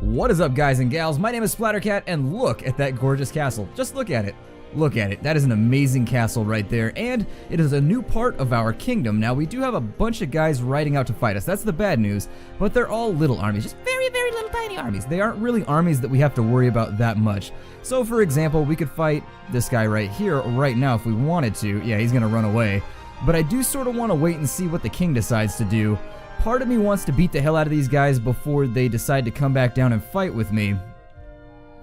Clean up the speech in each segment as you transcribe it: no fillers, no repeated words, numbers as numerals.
What is up, guys and gals? My name is Splattercat, and look at that gorgeous castle. Just look at it. Look at it. That is an amazing castle right there, and it is a new part of our kingdom. Now, we do have a bunch of guys riding out to fight us. That's the bad news, but they're all little armies, just very, very little tiny armies. They aren't really armies that we have to worry about that much. So, for example, we could fight this guy right here right now if we wanted to. Yeah, he's gonna run away. But I do sort of want to wait and see what the king decides to do. Part of me wants to beat the hell out of these guys before they decide to come back down and fight with me.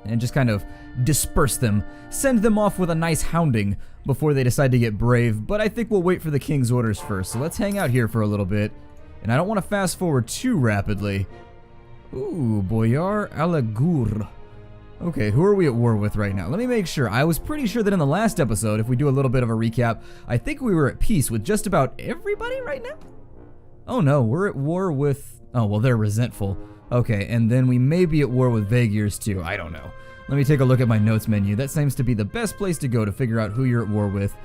And just kind of disperse them. Send them off with a nice hounding before they decide to get brave. But I think we'll wait for the king's orders first. So let's hang out here for a little bit. And I don't want to fast forward too rapidly. Ooh, Boyar Alagur. Okay, who are we at war with right now? Let me make sure. I was pretty sure that in the last episode, if we do a little bit of a recap, I think we were at peace with just about everybody right now? Oh no, we're at war with... Oh, well, they're resentful. Okay, and then we may be at war with Vaegirs too. I don't know. Let me take a look at my notes menu. That seems to be the best place to go to figure out who you're at war with.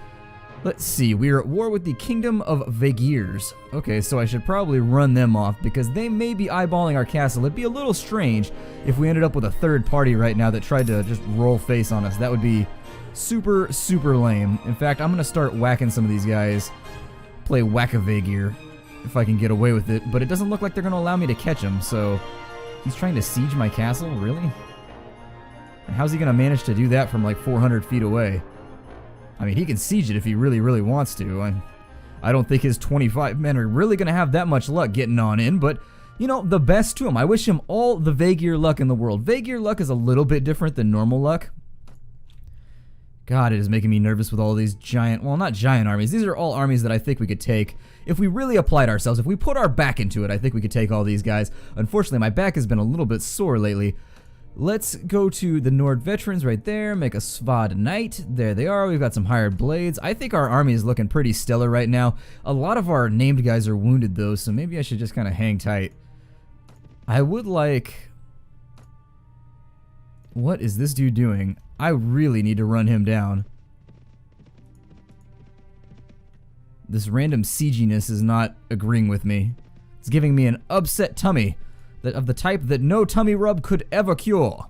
Let's see, we are at war with the Kingdom of Vaegirs. Okay, so I should probably run them off because they may be eyeballing our castle. It'd be a little strange if we ended up with a third party right now that tried to just roll face on us. That would be super, super lame. In fact, I'm going to start whacking some of these guys. Play Whack-a-Vaegir if I can get away with it, but it doesn't look like they're going to allow me to catch him, so... He's trying to siege my castle? Really? And how's he going to manage to do that from like 400 feet away? I mean, he can siege it if he really, really wants to. I don't think his 25 men are really going to have that much luck getting on in, but, you know, the best to him. I wish him all the Vaegir luck in the world. Vaegir luck is a little bit different than normal luck. God, it is making me nervous with all these giant, well, not giant armies. These are all armies that I think we could take. If we really applied ourselves, if we put our back into it, I think we could take all these guys. Unfortunately, my back has been a little bit sore lately. Let's go to the Nord veterans right there, make a Svad Knight. There they are. We've got some hired blades. I think our army is looking pretty stellar right now. A lot of our named guys are wounded though, so maybe I should just kind of hang tight. I would like... What is this dude doing? I really need to run him down. This random sieginess is not agreeing with me. It's giving me an upset tummy of the type that no tummy rub could ever cure.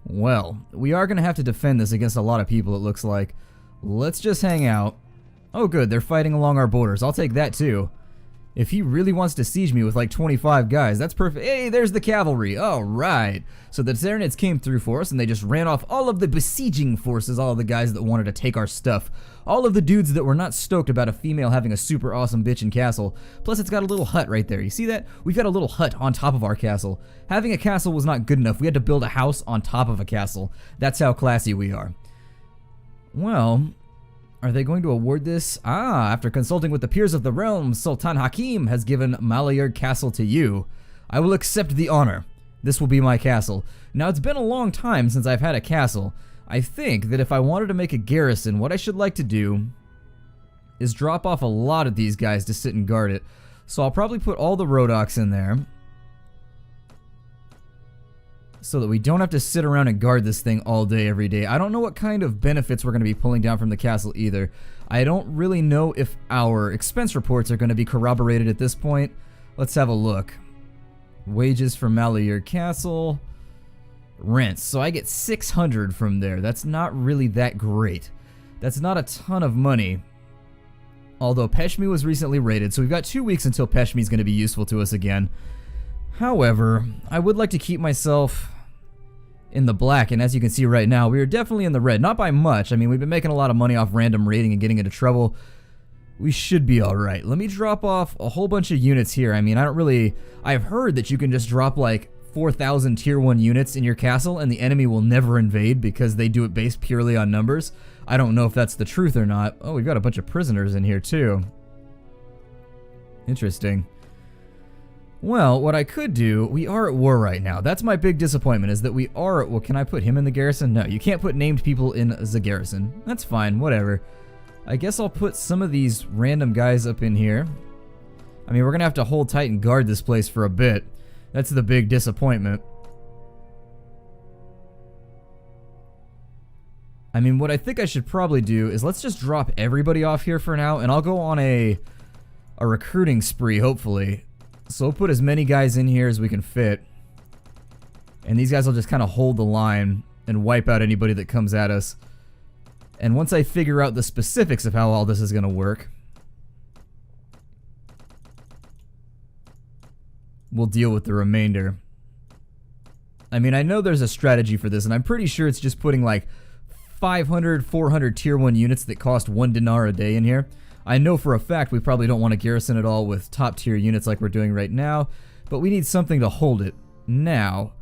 Well, we are going to have to defend this against a lot of people, it looks like. Let's just hang out. Oh good, they're fighting along our borders. I'll take that too. If he really wants to siege me with like 25 guys, that's perfect. Hey, there's the cavalry. All right. So the Tsarenids came through for us, and they just ran off all of the besieging forces, all of the guys that wanted to take our stuff. All of the dudes that were not stoked about a female having a super awesome bitchin' castle. Plus, it's got a little hut right there. You see that? We've got a little hut on top of our castle. Having a castle was not good enough. We had to build a house on top of a castle. That's how classy we are. Well... Are they going to award this? Ah, after consulting with the peers of the realm, Sultan Hakim has given Malayurg Castle to you. I will accept the honor. This will be my castle. Now, it's been a long time since I've had a castle. I think that if I wanted to make a garrison, what I should like to do is drop off a lot of these guys to sit and guard it. So I'll probably put all the Rodoks in there, so that we don't have to sit around and guard this thing all day, every day. I don't know what kind of benefits we're going to be pulling down from the castle either. I don't really know if our expense reports are going to be corroborated at this point. Let's have a look. Wages for Malayurg Castle. Rents. So I get 600 from there. That's not really that great. That's not a ton of money. Although Peshmi was recently raided, so we've got 2 weeks until Peshmi is going to be useful to us again. However, I would like to keep myself in the black, and as you can see right now, we are definitely in the red. Not by much. I mean, we've been making a lot of money off random raiding and getting into trouble. We should be alright. Let me drop off a whole bunch of units here. I mean, I've heard that you can just drop like 4,000 tier 1 units in your castle and the enemy will never invade because they do it based purely on numbers. I don't know if that's the truth or not. Oh, we've got a bunch of prisoners in here too. Interesting. Well, what I could do, we are at war right now. That's my big disappointment, is that we are at war. Can I put him in the garrison? No, you can't put named people in the garrison. That's fine, whatever. I guess I'll put some of these random guys up in here. I mean, we're going to have to hold tight and guard this place for a bit. That's the big disappointment. I mean, what I think I should probably do is let's just drop everybody off here for now, and I'll go on a recruiting spree, hopefully. So we'll put as many guys in here as we can fit. And these guys will just kind of hold the line and wipe out anybody that comes at us. And once I figure out the specifics of how all this is going to work, we'll deal with the remainder. I mean, I know there's a strategy for this, and I'm pretty sure it's just putting like 500, 400 tier 1 units that cost 1 dinar a day in here. I know for a fact we probably don't want to garrison it all with top tier units like we're doing right now, but we need something to hold it. Now,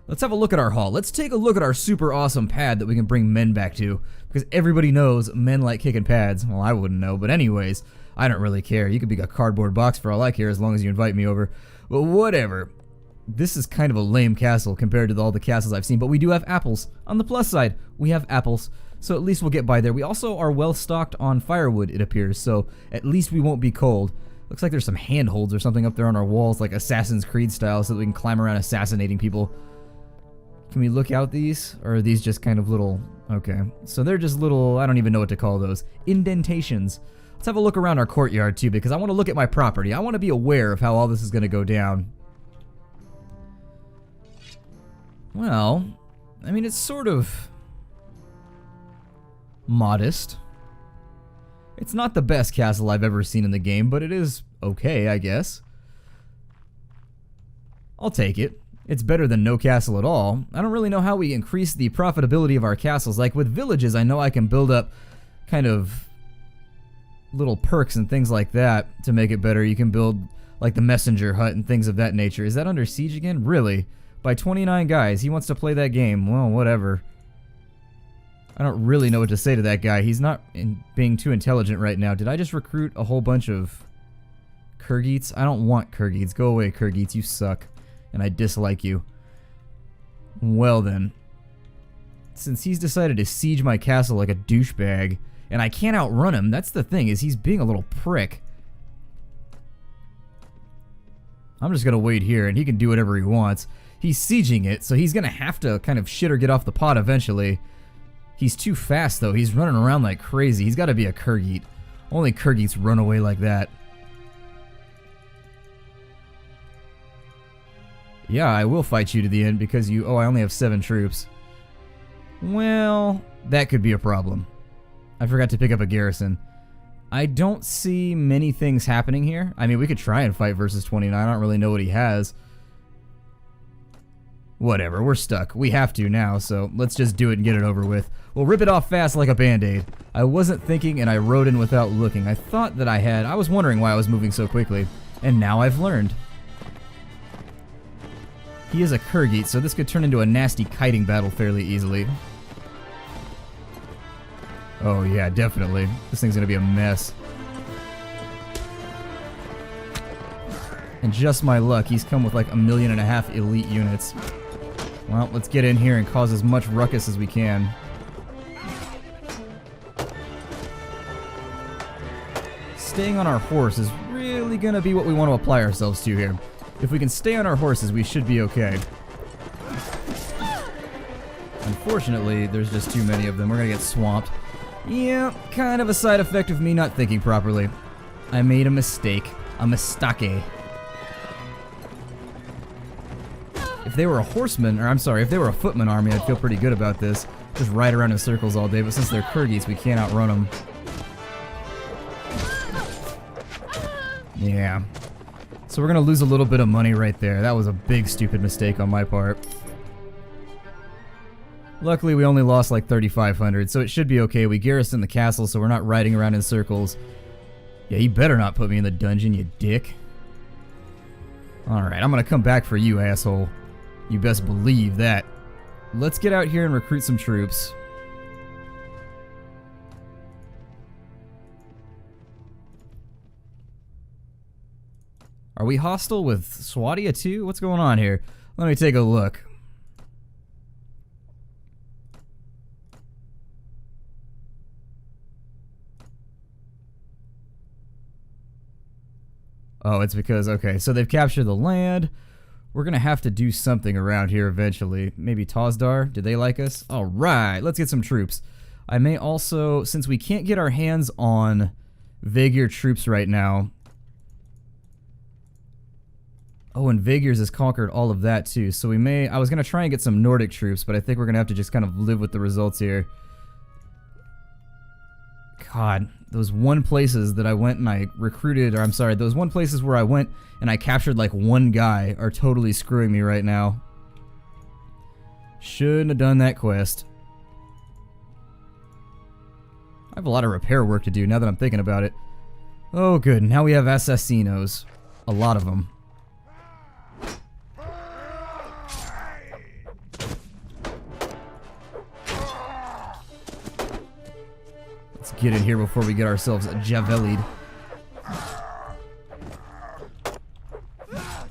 let's have a look at our hall. Let's take a look at our super awesome pad that we can bring men back to, because everybody knows men like kicking pads. Well, I wouldn't know, but anyways, I don't really care. You could be a cardboard box for all I care as long as you invite me over. But whatever. This is kind of a lame castle compared to all the castles I've seen, but we do have apples. On the plus side, we have apples, so at least we'll get by there. We also are well stocked on firewood, it appears, so at least we won't be cold. Looks like there's some handholds or something up there on our walls, like Assassin's Creed style, so that we can climb around assassinating people. Can we look out these? Or are these just kind of little... Okay, so they're just little... I don't even know what to call those. Indentations. Let's have a look around our courtyard, too, because I want to look at my property. I want to be aware of how all this is going to go down. Well, I mean, it's sort of modest. It's not the best castle I've ever seen in the game, but it is okay, I guess. I'll take it. It's better than no castle at all. I don't really know how we increase the profitability of our castles. Like with villages, I know I can build up kind of little perks and things like that to make it better. You can build like the messenger hut and things of that nature. Is that under siege again? Really? By 29 guys. He wants to play that game. Well, whatever. I don't really know what to say to that guy. He's not being too intelligent right now. Did I just recruit a whole bunch of Kyrgyz? I don't want Kyrgyz. Go away, Kyrgyz. You suck. And I dislike you. Well then. Since he's decided to siege my castle like a douchebag, and I can't outrun him, that's the thing, is he's being a little prick. I'm just gonna wait here, and he can do whatever he wants. He's sieging it, so he's gonna have to kind of shit or get off the pot eventually. He's too fast, though. He's running around like crazy. He's gotta be a Kyrgyz. Only Kyrgyz run away like that. Yeah, I will fight you to the end because you... Oh, I only have 7 troops. Well, that could be a problem. I forgot to pick up a garrison. I don't see many things happening here. I mean, we could try and fight versus 29. I don't really know what he has. Whatever, we're stuck. We have to now, so let's just do it and get it over with. We'll rip it off fast like a band-aid. I wasn't thinking and I rode in without looking. I thought that I had. I was wondering why I was moving so quickly. And now I've learned. He is a Kyrgyz, so this could turn into a nasty kiting battle fairly easily. Oh yeah, definitely. This thing's gonna be a mess. And just my luck, he's come with like 1.5 million elite units. Well, let's get in here and cause as much ruckus as we can. Staying on our horse is really gonna be what we want to apply ourselves to here. If we can stay on our horses, we should be okay. Unfortunately, there's just too many of them. We're gonna get swamped. Yeah, kind of a side effect of me not thinking properly. I made a mistake. A mistake. If they were a horseman, or I'm sorry, if they were a footman army, I'd feel pretty good about this. Just ride around in circles all day, but since they're Kyrgyz, we can't outrun them. Yeah. So we're gonna lose a little bit of money right there. That was a big stupid mistake on my part. Luckily, we only lost like 3,500, so it should be okay. We garrisoned the castle, so we're not riding around in circles. Yeah, you better not put me in the dungeon, you dick. Alright, I'm gonna come back for you, asshole. You best believe that. Let's get out here and recruit some troops. Are we hostile with Swadia too? What's going on here? Let me take a look. Oh, it's because, okay, so they've captured the land. We're gonna have to do something around here eventually. Maybe Tozdar? Do they like us? Alright, let's get some troops. I may also, since we can't get our hands on Vaegir troops right now, Oh, and Vagirs has conquered all of that too, so we may... I was going to try and get some Nordic troops, but I think we're going to have to just kind of live with the results here. God, those one places that I went and I recruited, or I'm sorry, those one places where I went and I captured like one guy are totally screwing me right now. Shouldn't have done that quest. I have a lot of repair work to do now that I'm thinking about it. Oh good, now we have assassinos. A lot of them. Let's get in here before we get ourselves javelied.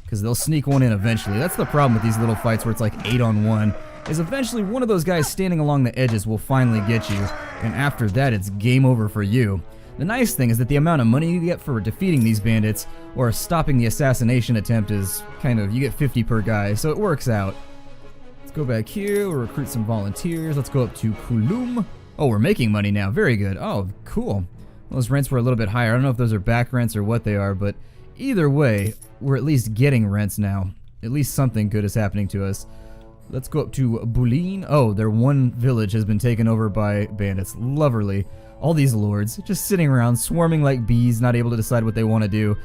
Because they'll sneak one in eventually. That's the problem with these little fights where it's like 8-on-1. Is eventually one of those guys standing along the edges will finally get you. And after that, it's game over for you. The nice thing is that the amount of money you get for defeating these bandits or stopping the assassination attempt is kind of, you get 50 per guy, so it works out. Let's go back here, we'll recruit some volunteers. Let's go up to Kulum. Oh, we're making money now. Very good. Oh, cool. Well, those rents were a little bit higher. I don't know if those are back rents or what they are, but either way, we're at least getting rents now. At least something good is happening to us. Let's go up to Bulin. Oh, their one village has been taken over by bandits. Lovely. All these lords just sitting around, swarming like bees, not able to decide what they want to do.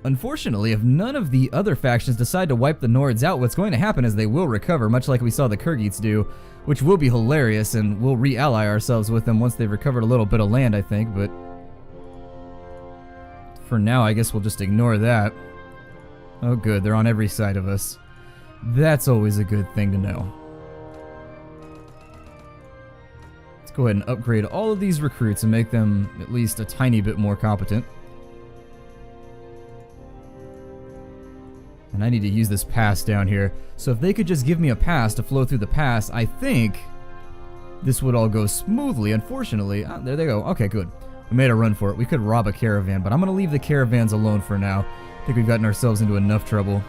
Unfortunately, if none of the other factions decide to wipe the Nords out, what's going to happen is they will recover, much like we saw the Kyrgyz do, which will be hilarious, and we'll re-ally ourselves with them once they've recovered a little bit of land, I think, but for now, I guess we'll just ignore that. Oh good, they're on every side of us. That's always a good thing to know. Let's go ahead and upgrade all of these recruits and make them at least a tiny bit more competent. And I need to use this pass down here. So if they could just give me a pass to flow through the pass, I think this would all go smoothly. Unfortunately, there they go. Okay, good. We made a run for it. We could rob a caravan, but I'm going to leave the caravans alone for now. I think we've gotten ourselves into enough trouble.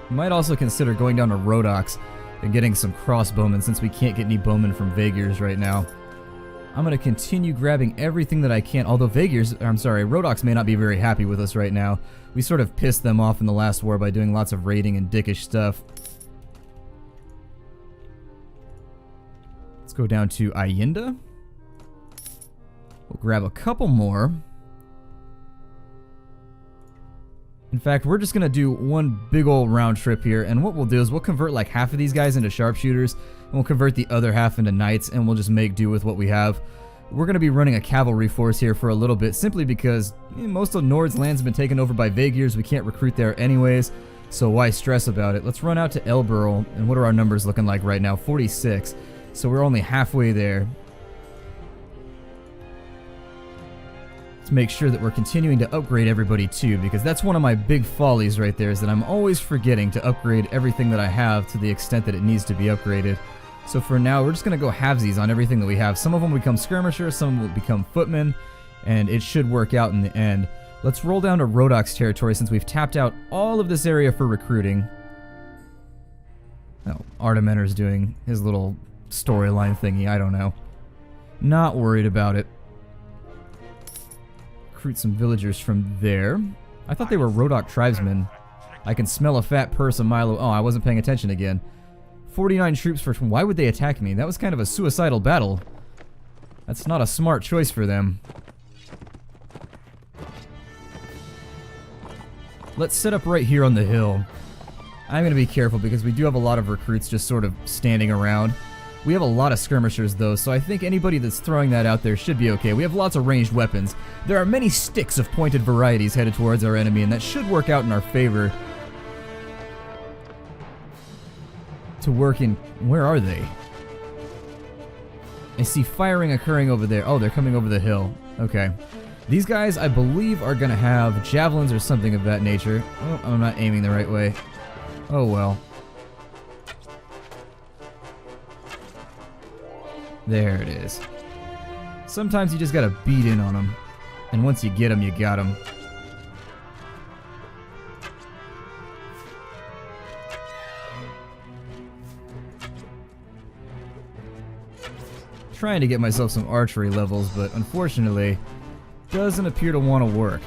We might also consider going down to Rhodoks and getting some crossbowmen since we can't get any bowmen from Vagirs right now. I'm going to continue grabbing everything that I can, although Rhodoks may not be very happy with us right now. We sort of pissed them off in the last war by doing lots of raiding and dickish stuff. Let's go down to Ayinda. We'll grab a couple more. In fact, we're just going to do one big old round trip here, and what we'll do is we'll convert like half of these guys into sharpshooters, and we'll convert the other half into knights, and we'll just make do with what we have. We're going to be running a cavalry force here for a little bit, simply because most of Nord's lands have been taken over by Vagirs. We can't recruit there anyways, so why stress about it? Let's run out to Elberl, and what are our numbers looking like right now? 46, so we're only halfway there. To make sure that we're continuing to upgrade everybody too, because that's one of my big follies right there, is that I'm always forgetting to upgrade everything that I have to the extent that it needs to be upgraded. So for now, we're just going to go halvesies on everything that we have. Some of them will become skirmishers, some will become footmen, and it should work out in the end. Let's roll down to Rhodoks territory since we've tapped out all of this area for recruiting. Oh, Artemener's doing his little storyline thingy, I don't know. Not worried about it. Recruit some villagers from there. I thought they were Rhodok tribesmen. I can smell a fat purse a mile away. Oh, I wasn't paying attention again. 49 troops for... Why would they attack me? That was kind of a suicidal battle. That's not a smart choice for them. Let's set up right here on the hill. I'm going to be careful because we do have a lot of recruits just sort of standing around. We have a lot of skirmishers though, so I think anybody that's throwing that out there should be okay. We have lots of ranged weapons. There are many sticks of pointed varieties headed towards our enemy, and that should work out in our favor. To work in... Where are they? I see firing occurring over there. Oh, they're coming over the hill. Okay. These guys, I believe, are going to have javelins or something of that nature. Oh, I'm not aiming the right way. Oh well. There it is. Sometimes you just gotta beat in on them. And once you get them, you got them. Trying to get myself some archery levels, but unfortunately, doesn't appear to want to work.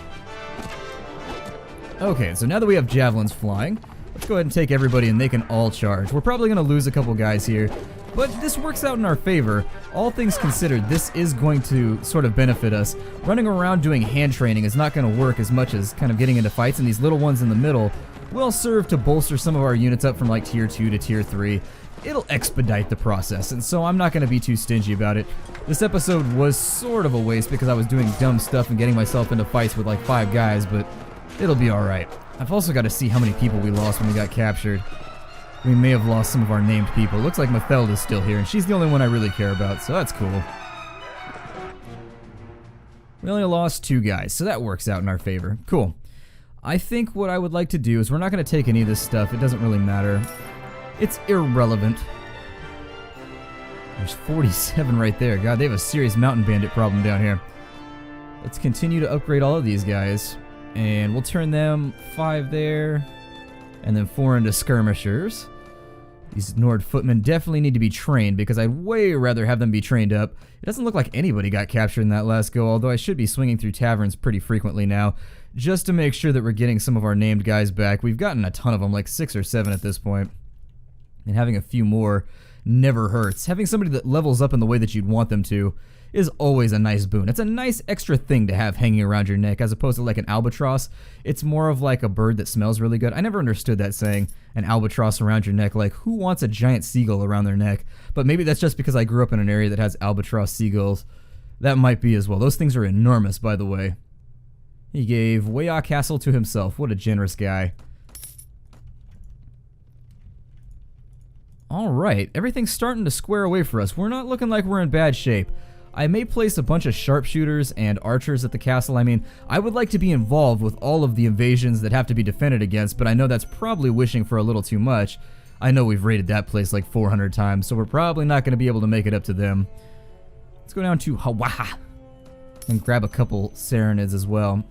Okay, so now that we have javelins flying, let's go ahead and take everybody and they can all charge. We're probably going to lose a couple guys here, but this works out in our favor. All things considered, this is going to sort of benefit us. Running around doing hand training is not going to work as much as kind of getting into fights, and these little ones in the middle will serve to bolster some of our units up from like tier 2 to tier 3. It'll expedite the process, and so I'm not going to be too stingy about it. This episode was sort of a waste because I was doing dumb stuff and getting myself into fights with like 5 guys, but it'll be alright. I've also got to see how many people we lost when we got captured. We may have lost some of our named people. Looks like Mathelda's still here, and she's the only one I really care about, so that's cool. We only lost 2 guys, so that works out in our favor. Cool. I think what I would like to do is we're not going to take any of this stuff. It doesn't really matter. It's irrelevant. There's 47 right there. God, they have a serious mountain bandit problem down here. Let's continue to upgrade all of these guys. And we'll turn them 5 there. And then 4 into skirmishers. These Nord footmen definitely need to be trained because I'd way rather have them be trained up. It doesn't look like anybody got captured in that last go, although I should be swinging through taverns pretty frequently now, just to make sure that we're getting some of our named guys back. We've gotten a ton of them, like 6 or 7 at this point. And having a few more never hurts. Having somebody that levels up in the way that you'd want them to is always a nice boon. It's a nice extra thing to have hanging around your neck as opposed to like an albatross. It's more of like a bird that smells really good. I never understood that saying, an albatross around your neck. Like, who wants a giant seagull around their neck? But maybe that's just because I grew up in an area that has albatross seagulls. That might be as well. Those things are enormous, by the way. He gave Waya Castle to himself. What a generous guy. Alright, everything's starting to square away for us. We're not looking like we're in bad shape. I may place a bunch of sharpshooters and archers at the castle. I mean, I would like to be involved with all of the invasions that have to be defended against, but I know that's probably wishing for a little too much. I know we've raided that place like 400 times, so we're probably not going to be able to make it up to them. Let's go down to Hawaha and grab a couple Saronids as well.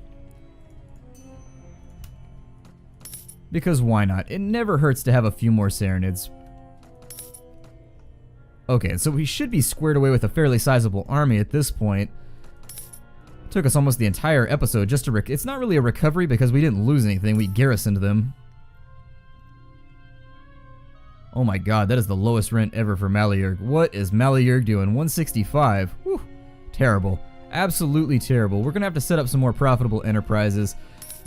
Because why not? It never hurts to have a few more Saronids. Okay, so we should be squared away with a fairly sizable army at this point. It took us almost the entire episode just to it's not really a recovery because we didn't lose anything, we garrisoned them. Oh my god, that is the lowest rent ever for Malierg. What is Malierg doing? 165. Whew. Terrible. Absolutely terrible. We're gonna have to set up some more profitable enterprises,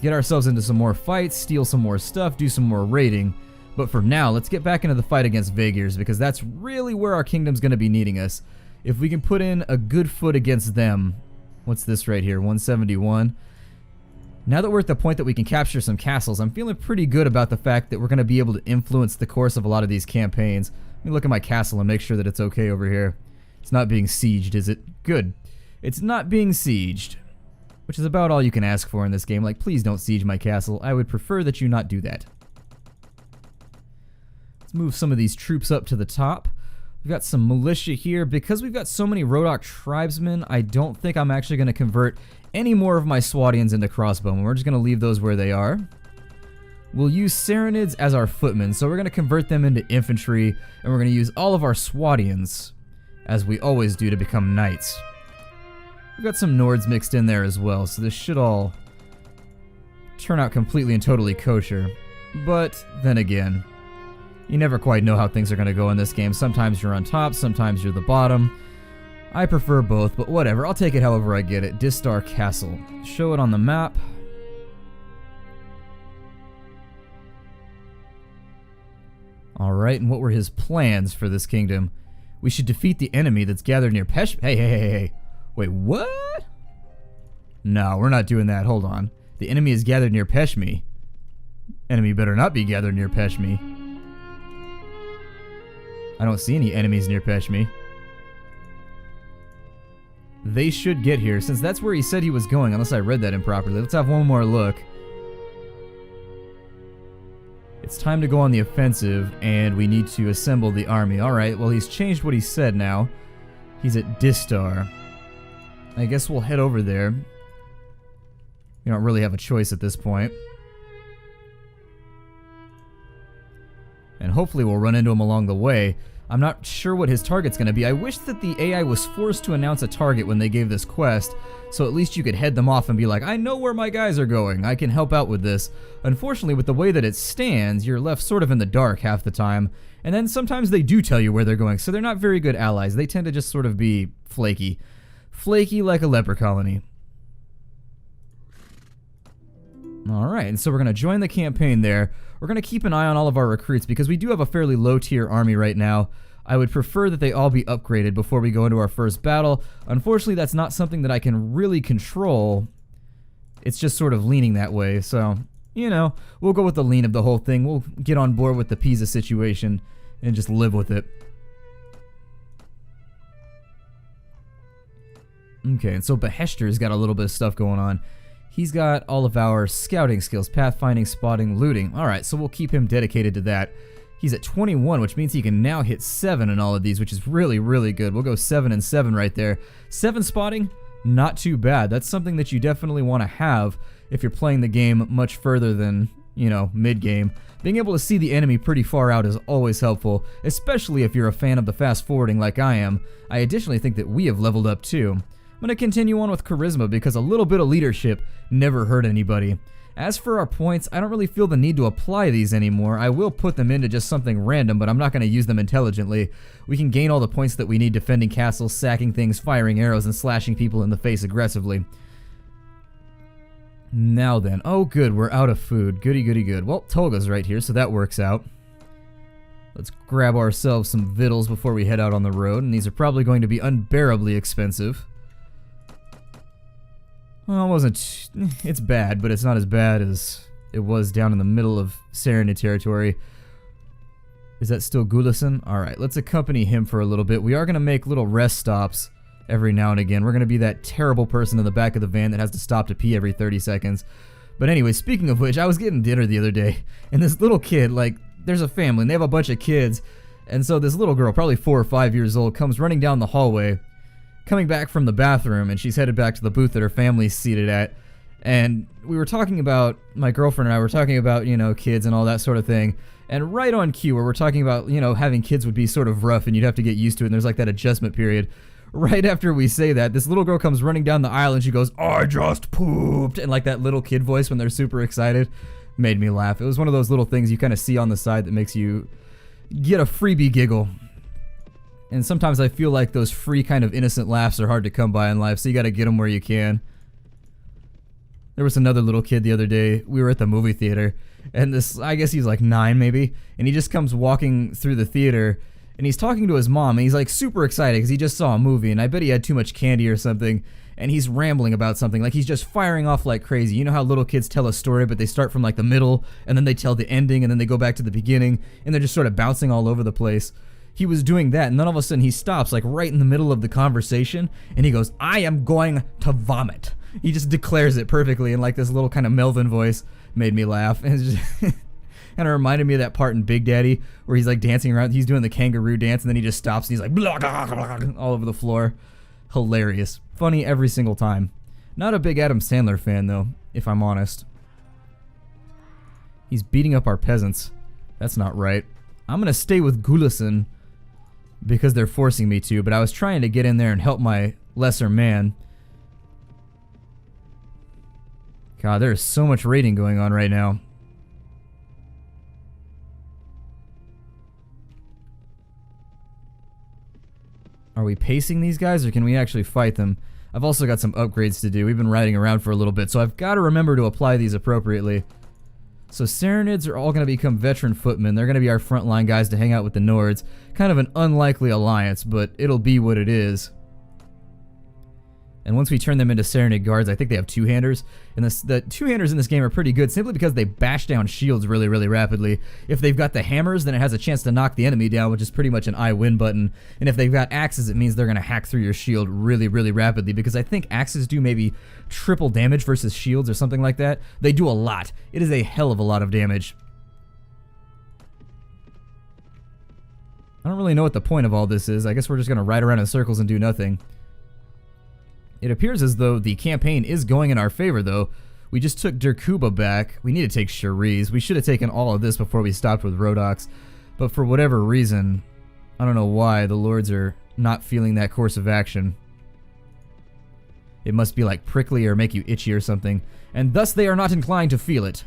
get ourselves into some more fights, steal some more stuff, do some more raiding. But for now, let's get back into the fight against Vaegirs because that's really where our kingdom's going to be needing us. If we can put in a good foot against them. What's this right here? 171. Now that we're at the point that we can capture some castles, I'm feeling pretty good about the fact that we're going to be able to influence the course of a lot of these campaigns. Let me look at my castle and make sure that it's okay over here. It's not being sieged, is it? Good. It's not being sieged. Which is about all you can ask for in this game. Like, please don't siege my castle. I would prefer that you not do that. Let's move some of these troops up to the top. We've got some militia here. Because we've got so many Rodok tribesmen, I don't think I'm actually going to convert any more of my Swadians into crossbowmen. We're just going to leave those where they are. We'll use Saronids as our footmen, so we're going to convert them into infantry, and we're going to use all of our Swadians, as we always do, to become knights. We've got some Nords mixed in there as well, so this should all turn out completely and totally kosher. But then again, you never quite know how things are going to go in this game. Sometimes you're on top, sometimes you're the bottom. I prefer both, but whatever. I'll take it however I get it. Distar Castle. Show it on the map. Alright, and what were his plans for this kingdom? We should defeat the enemy that's gathered near Pesh... Hey. Wait, what? No, we're not doing that. Hold on. The enemy is gathered near Peshmi. Enemy better not be gathered near Peshmi. I don't see any enemies near Peshmi. They should get here, since that's where he said he was going, unless I read that improperly. Let's have one more look. It's time to go on the offensive, and we need to assemble the army. Alright, well he's changed what he said now. He's at Distar. I guess we'll head over there. We don't really have a choice at this point. And hopefully we'll run into him along the way. I'm not sure what his target's going to be. I wish that the AI was forced to announce a target when they gave this quest, so at least you could head them off and be like, I know where my guys are going, I can help out with this. Unfortunately, with the way that it stands, you're left sort of in the dark half the time, and then sometimes they do tell you where they're going, so they're not very good allies. They tend to just sort of be flaky. Flaky like a leper colony. Alright, and so we're going to join the campaign there. We're going to keep an eye on all of our recruits because we do have a fairly low tier army right now. I would prefer that they all be upgraded before we go into our first battle. Unfortunately, that's not something that I can really control. It's just sort of leaning that way, so, you know, we'll go with the lean of the whole thing. We'll get on board with the Pisa situation and just live with it. Okay, and so Beheshter's got a little bit of stuff going on. He's got all of our scouting skills, pathfinding, spotting, looting. Alright, so we'll keep him dedicated to that. He's at 21, which means he can now hit 7 in all of these, which is really, really good. We'll go 7 and 7 right there. 7 spotting, not too bad. That's something that you definitely want to have if you're playing the game much further than, you know, mid-game. Being able to see the enemy pretty far out is always helpful, especially if you're a fan of the fast forwarding like I am. I additionally think that we have leveled up too. I'm going to continue on with charisma because a little bit of leadership never hurt anybody. As for our points, I don't really feel the need to apply these anymore. I will put them into just something random, but I'm not going to use them intelligently. We can gain all the points that we need defending castles, sacking things, firing arrows, and slashing people in the face aggressively. Now then. Oh good, we're out of food. Goody goody good. Well, Tolga's right here, so that works out. Let's grab ourselves some victuals before we head out on the road, and these are probably going to be unbearably expensive. Well, it wasn't... It's bad, but it's not as bad as it was down in the middle of Serenity territory. Is that still Gulison? Alright, let's accompany him for a little bit. We are going to make little rest stops every now and again. We're going to be that terrible person in the back of the van that has to stop to pee every 30 seconds. But anyway, speaking of which, I was getting dinner the other day, and this little kid, like, there's a family, and they have a bunch of kids, and so this little girl, probably 4 or 5 years old, comes running down the hallway, coming back from the bathroom, and she's headed back to the booth that her family's seated at. And we were talking about, my girlfriend and I were talking about, you know, kids and all that sort of thing. And right on cue, where we're talking about, you know, having kids would be sort of rough and you'd have to get used to it, and there's like that adjustment period. Right after we say that, this little girl comes running down the aisle and she goes, I just pooped! And like that little kid voice when they're super excited made me laugh. It was one of those little things you kind of see on the side that makes you get a freebie giggle. And sometimes I feel like those free kind of innocent laughs are hard to come by in life, so you gotta get them where you can. There was another little kid the other day, we were at the movie theater, and this, I guess he's like 9 maybe, and he just comes walking through the theater, and he's talking to his mom, and he's like super excited because he just saw a movie, and I bet he had too much candy or something, and he's rambling about something, like he's just firing off like crazy. You know how little kids tell a story, but they start from like the middle, and then they tell the ending, and then they go back to the beginning, and they're just sort of bouncing all over the place. He was doing that, and then all of a sudden he stops, like right in the middle of the conversation, and he goes, I am going to vomit. He just declares it perfectly in like this little kind of Melvin voice. Made me laugh. And it just kind of reminded me of that part in Big Daddy where he's like dancing around, he's doing the kangaroo dance, and then he just stops and he's like blah, blah, blah, blah, all over the floor. Hilarious. Funny every single time. Not a big Adam Sandler fan though, if I'm honest. He's beating up our peasants. That's not right. I'm gonna stay with Gulison because they're forcing me to, but I was trying to get in there and help my lesser man. God, there's so much raiding going on right now. Are we pacing these guys, or can we actually fight them? I've also got some upgrades to do. We've been riding around for a little bit, so I've got to remember to apply these appropriately. So Serenids are all going to become veteran footmen. They're going to be our frontline guys to hang out with the Nords. Kind of an unlikely alliance, but it'll be what it is. And once we turn them into Serenid guards, I think they have two-handers. And the two-handers in this game are pretty good simply because they bash down shields really, really rapidly. If they've got the hammers, then it has a chance to knock the enemy down, which is pretty much an I win button. And if they've got axes, it means they're going to hack through your shield really, really rapidly, because I think axes do maybe triple damage versus shields or something like that. They do a lot. It is a hell of a lot of damage. I don't really know what the point of all this is. I guess we're just going to ride around in circles and do nothing. It appears as though the campaign is going in our favor, though. We just took Derkuba back. We need to take Cherise. We should have taken all of this before we stopped with Rodox. But for whatever reason, I don't know why the lords are not feeling that course of action. It must be like prickly or make you itchy or something, and thus they are not inclined to feel it.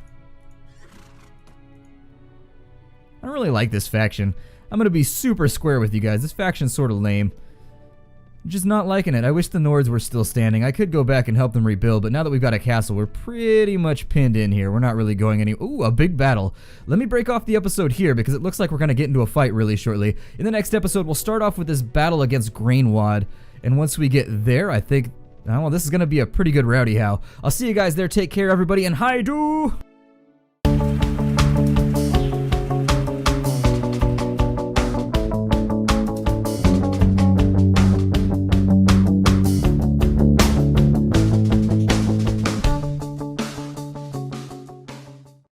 I don't really like this faction. I'm gonna be super square with you guys. This faction's sort of lame. Just not liking it. I wish the Nords were still standing. I could go back and help them rebuild, but now that we've got a castle, we're pretty much pinned in here. We're not really going any... Ooh, a big battle. Let me break off the episode here because it looks like we're going to get into a fight really shortly. In the next episode, we'll start off with this battle against Grainwad, and once we get there, I think... Oh, well, this is going to be a pretty good rowdy how. I'll see you guys there. Take care, everybody, and hi-do!